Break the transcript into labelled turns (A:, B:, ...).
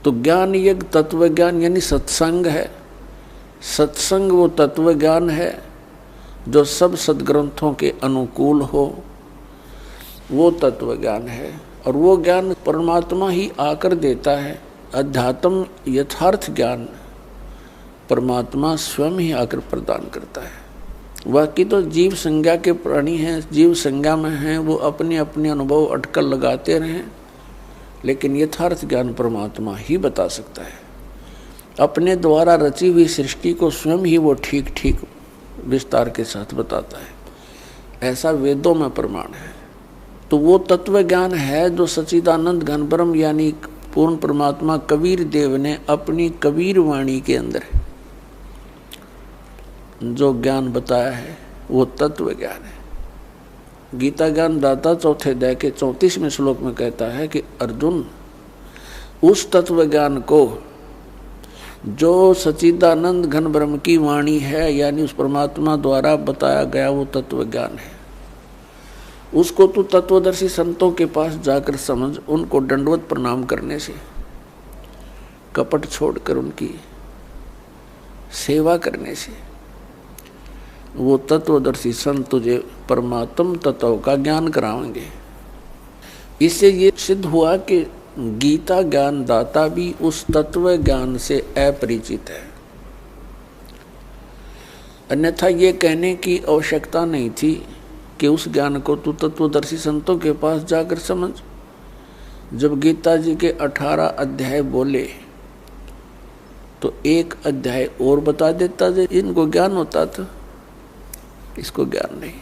A: तो ज्ञान यज्ञ तत्व ज्ञान यानी सत्संग है। सत्संग वो तत्व ज्ञान है जो सब सद्ग्रंथों के अनुकूल हो, वो तत्व ज्ञान है। और वो ज्ञान परमात्मा ही आकर देता है। अध्यात्म यथार्थ ज्ञान परमात्मा स्वयं ही आकर प्रदान करता है। बाकी तो जीव संज्ञा के प्राणी हैं, जीव संज्ञा में हैं, वो अपने अपने अनुभव अटकल लगाते रहें, लेकिन यथार्थ ज्ञान परमात्मा ही बता सकता है। अपने द्वारा रची हुई सृष्टि को स्वयं ही वो ठीक ठीक विस्तार के साथ बताता है। ऐसा वेदों में प्रमाण है। तो वो तत्व ज्ञान है जो सच्चिदानंद घन ब्रह्म यानी पूर्ण परमात्मा कबीर देव ने अपनी कबीर वाणी के अंदर जो ज्ञान बताया है, वो तत्व ज्ञान है। गीता ज्ञान दाता चौथे अध्याय के 34वें श्लोक में कहता है कि अर्जुन, उस तत्व ज्ञान को जो सच्चिदानंद घन ब्रह्म की वाणी है यानी उस परमात्मा द्वारा बताया गया वो तत्व ज्ञान है, उसको तू तत्वदर्शी संतों के पास जाकर समझ। उनको दंडवत प्रणाम करने से, कपट छोड़कर उनकी सेवा करने से वो तत्वदर्शी संत तुझे परमात्म तत्व का ज्ञान कराएंगे। इससे ये सिद्ध हुआ कि गीता ज्ञान दाता भी उस तत्व ज्ञान से अपरिचित है। अन्यथा ये कहने की आवश्यकता नहीं थी कि उस ज्ञान को तू तत्वदर्शी संतों के पास जाकर समझ। जब गीता जी के 18 अध्याय बोले तो एक अध्याय और बता देता, इनको ज्ञान होता था, इसको ज्ञान नहीं।